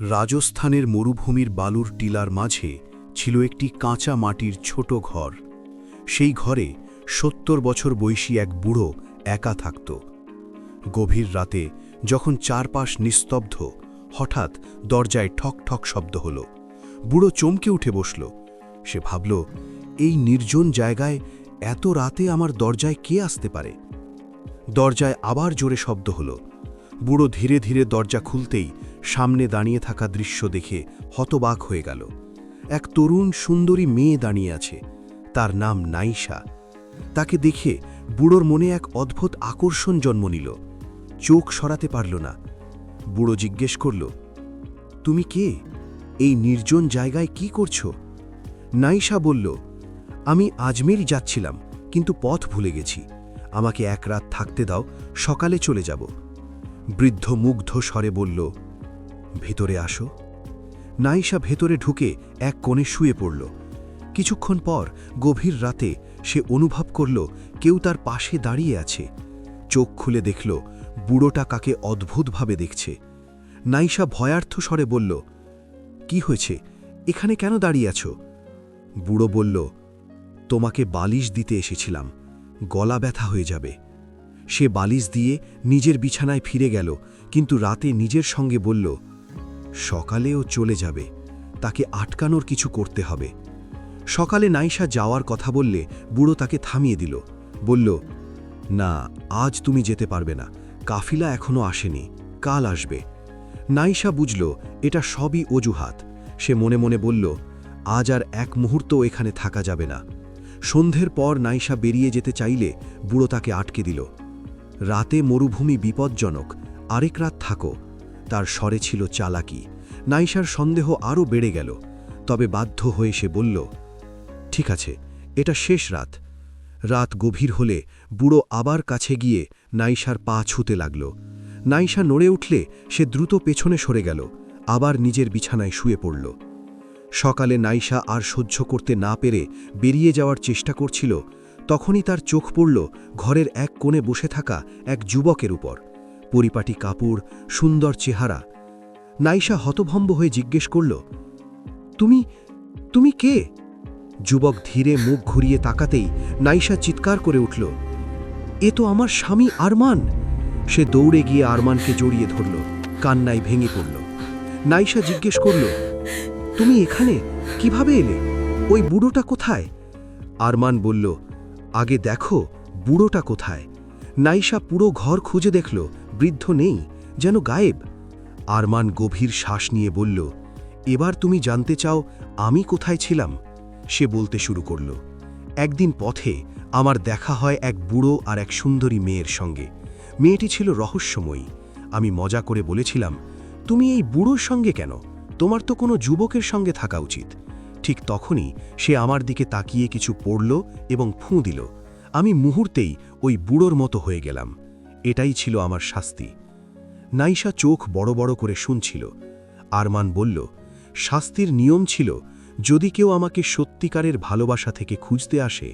রাজস্থানের মরুভূমির বালুর টিলার মাঝে ছিল একটি কাঁচা মাটির ছোট ঘর। সেই ঘরে ৭০ বছর বয়সী এক বুড়ো একা থাকত। গভীর রাতে যখন চারপাশ নিস্তব্ধ, হঠাৎ দরজায় ঠক ঠক শব্দ হল। বুড়ো চমকে উঠে বসল। সে ভাবল, এই নির্জন জায়গায় এত রাতে আমার দরজায় কে আসতে পারে? দরজায় আবার জোরে শব্দ হল। বুড়ো ধীরে ধীরে দরজা খুলতেই সামনে দাঁড়িয়ে থাকা দৃশ্য দেখে হতবাক হয়ে গেল। এক তরুণ সুন্দরী মেয়ে দাঁড়িয়ে আছে। তার নাম নাইশা। তাকে দেখে বুড়োর মনে এক অদ্ভুত আকর্ষণ জন্ম নিল। চোখ সরাতে পারল না। বুড়ো জিজ্ঞেস করল, তুমি কে? এই নির্জন জায়গায় কি করছো? নাইশা বলল, আমি আজমেরই যাচ্ছিলাম, কিন্তু পথ ভুলে গেছি। আমাকে এক রাত থাকতে দাও, সকালে চলে যাব। বৃদ্ধ মুগ্ধ স্বরে বলল, ভেতরে আসো। নাইশা ভেতরে ঢুকে এক কোণে শুয়ে পড়ল। কিছুক্ষণ পর গভীর রাতে সে অনুভব করল কেউ তার পাশে দাঁড়িয়ে আছে। চোখ খুলে দেখল বুড়োটা কাকে অদ্ভুতভাবে দেখছে। নাইশা ভয়ার্থ স্বরে বলল, কি হয়েছে? এখানে কেন দাঁড়িয়ে আছো? বুড়ো বলল, তোমাকে বালিশ দিতে এসেছিলাম, গলা ব্যথা হয়ে যাবে। সে বালিশ দিয়ে নিজের বিছানায় ফিরে গেল, কিন্তু রাতে নিজের সঙ্গে বলল, সকালেও চলে যাবে, তাকে আটকানোর কিছু করতে হবে। সকালে নাইশা যাওয়ার কথা বললে বুড়ো তাকে থামিয়ে দিল। বলল, না, আজ তুমি যেতে পারবে না, কাফিলা এখনো আসেনি, কাল আসবে। নাইশা বুঝল এটা সবই অজুহাত। সে মনে মনে বলল, আজ আর এক মুহূর্তও এখানে থাকা যাবে না। সন্ধ্যের পর নাইশা বেরিয়ে যেতে চাইলে বুড়ো তাকে আটকে দিল। রাতে মরুভূমি বিপজ্জনক, আরেক রাত থাকো। তার স্বরে ছিল চালাকি। নাইশার সন্দেহ আরও বেড়ে গেল। তবে বাধ্য হয়ে সে বলল, ঠিক আছে, এটা শেষ রাত। রাত গভীর হলে বুড়ো আবার কাছে গিয়ে নাইশার পা ছুঁতে লাগল। নাইশা নড়ে উঠলে সে দ্রুত পেছনে সরে গেল, আবার নিজের বিছানায় শুয়ে পড়ল। সকালে নাইশা আর সহ্য করতে না পেরে বেরিয়ে যাওয়ার চেষ্টা করছিল। তখনই তার চোখ পড়ল ঘরের এক কোণে বসে থাকা এক যুবকের উপর। পরিপাটি কাপড়, সুন্দর চেহারা। নাইশা হতভম্ব হয়ে জিজ্ঞেস করল, তুমি কে? যুবক ধীরে মুখ ঘুরিয়ে তাকাতেই নাইশা চিৎকার করে উঠল, এ তো আমার স্বামী আরমান। সে দৌড়ে গিয়ে আরমানকে জড়িয়ে ধরল, কান্নায় ভেঙে পড়ল। নাইশা জিজ্ঞেস করল, তুমি এখানে কিভাবে এলে? ওই বুড়োটা কোথায়? আরমান বলল, আগে দেখো বুড়োটা কোথায়। নাইশা পুরো ঘর খুঁজে দেখল, বৃদ্ধ নেই, যেন গায়েব। আরমান গভীর শ্বাস নিয়ে বলল, এবার তুমি জানতে চাও আমি কোথায় ছিলাম? সে বলতে শুরু করল, একদিন পথে আমার দেখা হয় এক বুড়ো আর এক সুন্দরী মেয়ের সঙ্গে। মেয়েটি ছিল রহস্যময়ী। আমি মজা করে বলেছিলাম, তুমি এই বুড়োর সঙ্গে কেন? তোমার তো কোনো যুবকের সঙ্গে থাকা উচিত। ঠিক তখনই সে আমার দিকে তাকিয়ে কিছু পড়ল এবং ফুঁ দিল। আমি মুহূর্তেই ওই বুড়োর মতো হয়ে গেলাম। এটাই ছিল আমার শাস্তি। নাইশা চোখ বড় বড় করে শুনছিল। আরমান বলল, শাস্তির নিয়ম ছিল, যদি কেউ আমাকে সত্যিকারের ভালোবাসা থেকে খুঁজতে আসে,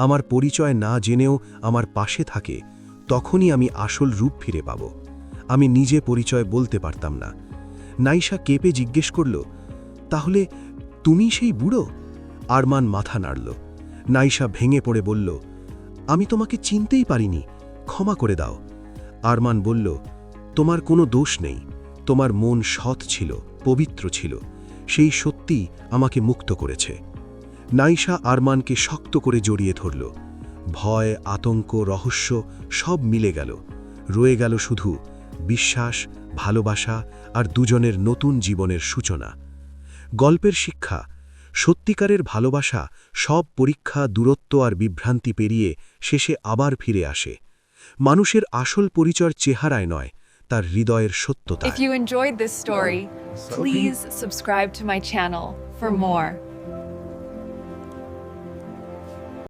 আমার পরিচয় না জেনেও আমার পাশে থাকে, তখনই আমি আসল রূপ ফিরে পাব। আমি নিজে পরিচয় বলতে পারতাম না। নাইশা কেঁপে জিজ্ঞেস করল, তাহলে তুমি সেই বুড়ো? আরমান মাথা নাড়ল। নাইশা ভেঙে পড়ে বলল, আমি তোমাকে চিনতেই পারিনি, ক্ষমা করে দাও। আরমান বলল, তোমার কোনো দোষ নেই। তোমার মন সৎ ছিল, পবিত্র ছিল। সেই সত্যি আমাকে মুক্ত করেছে। নাইশা আরমানকে শক্ত করে জড়িয়ে ধরল। ভয়, আতঙ্ক, রহস্য সব মিলে গেল। রয়ে গেল শুধু বিশ্বাস, ভালোবাসা আর দুজনের নতুন জীবনের সূচনা। গল্পের শিক্ষা, সত্যিকারের ভালোবাসা সব পরীক্ষা, দূরত্ব আর বিভ্রান্তি পেরিয়ে শেষে আবার ফিরে আসে। মানুষের আসল পরিচয় চেহারায় নয়, তার হৃদয়ের সত্যতায়। If you enjoyed this story, please subscribe to my channel for more.